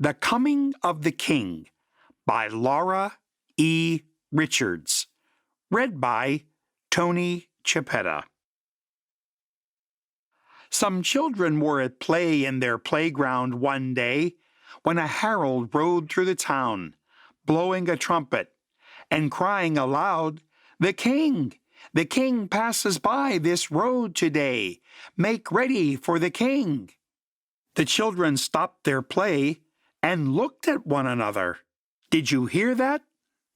The Coming of the King by Laura E. Richards. Read by Tony Chiappetta. Some children were at play in their playground one day when a herald rode through the town, blowing a trumpet and crying aloud, "The King! The King passes by this road today. Make ready for the King!" The children stopped their play and looked at one another. "Did you hear that?"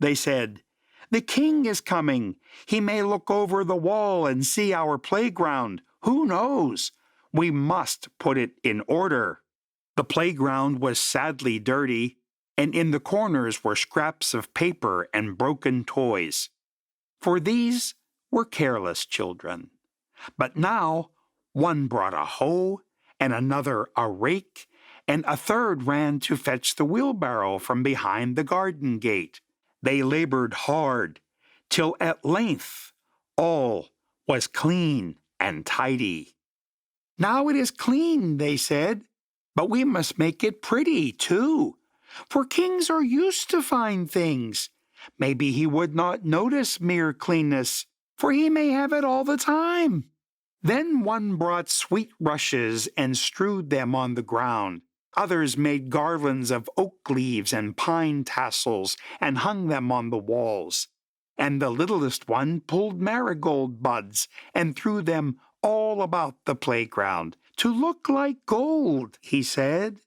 they said. "The King is coming. He may look over the wall and see our playground. Who knows? We must put it in order." The playground was sadly dirty, and in the corners were scraps of paper and broken toys. For these were careless children. But now one brought a hoe, and another a rake, and a third ran to fetch the wheelbarrow from behind the garden gate. They labored hard, till at length all was clean and tidy. "Now it is clean," they said, "but we must make it pretty, too. For kings are used to fine things. Maybe he would not notice mere cleanness, for he may have it all the time." Then one brought sweet rushes and strewed them on the ground. Others made garlands of oak leaves and pine tassels and hung them on the walls. And the littlest one pulled marigold buds and threw them all about the playground, "to look like gold," he said.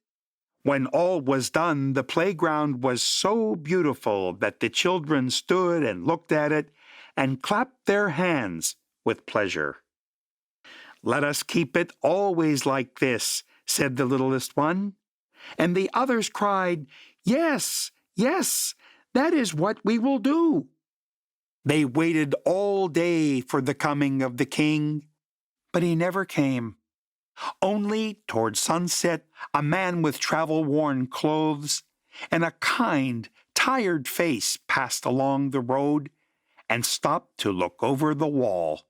When all was done, the playground was so beautiful that the children stood and looked at it and clapped their hands with pleasure. "Let us keep it always like this," said the littlest one. And the others cried, "Yes, yes, that is what we will do." They waited all day for the coming of the King, but he never came. Only toward sunset a man with travel-worn clothes and a kind, tired face passed along the road and stopped to look over the wall.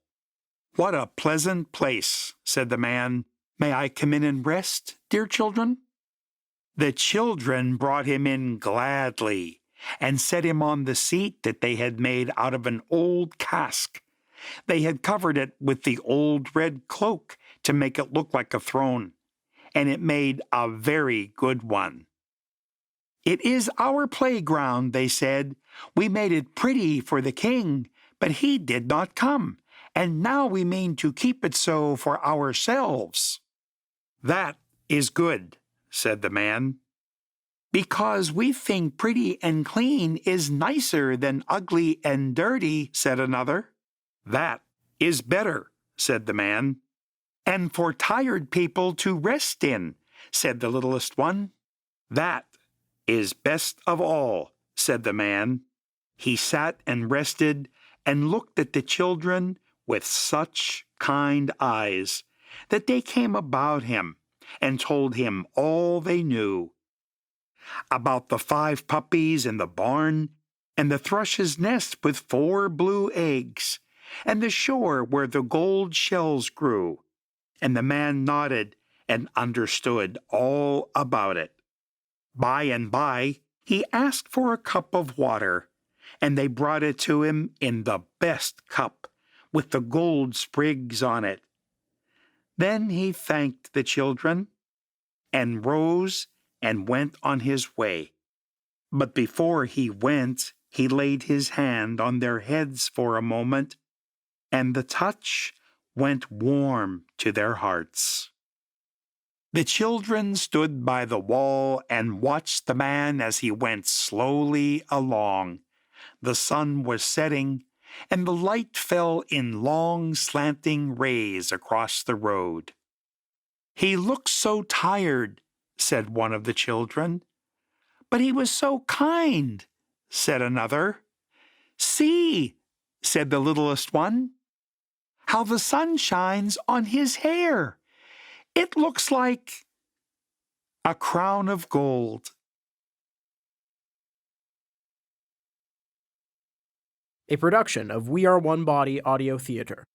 "What a pleasant place," said the man. "May I come in and rest, dear children?" The children brought him in gladly and set him on the seat that they had made out of an old cask. They had covered it with the old red cloak to make it look like a throne, and it made a very good one. "It is our playground," they said. "We made it pretty for the King, but he did not come, and now we mean to keep it so for ourselves." "That is good," said the man. "Because we think pretty and clean is nicer than ugly and dirty," said another. "That is better," said the man. "And for tired people to rest in," said the littlest one. "That is best of all," said the man. He sat and rested and looked at the children with such kind eyes that they came about him and told him all they knew. About the 5 puppies in the barn, and the thrush's nest with 4 blue eggs, and the shore where the gold shells grew. And the man nodded and understood all about it. By and by he asked for a cup of water, and they brought it to him in the best cup, with the gold sprigs on it. Then he thanked the children, and rose and went on his way. But before he went, he laid his hand on their heads for a moment, and the touch went warm to their hearts. The children stood by the wall and watched the man as he went slowly along. The sun was setting, and the light fell in long slanting rays across the road. "He looked so tired," said one of the children. "But he was so kind," said another. "See," said the littlest one, "how the sun shines on his hair. It looks like a crown of gold." A production of We Are One Body Audio Theater.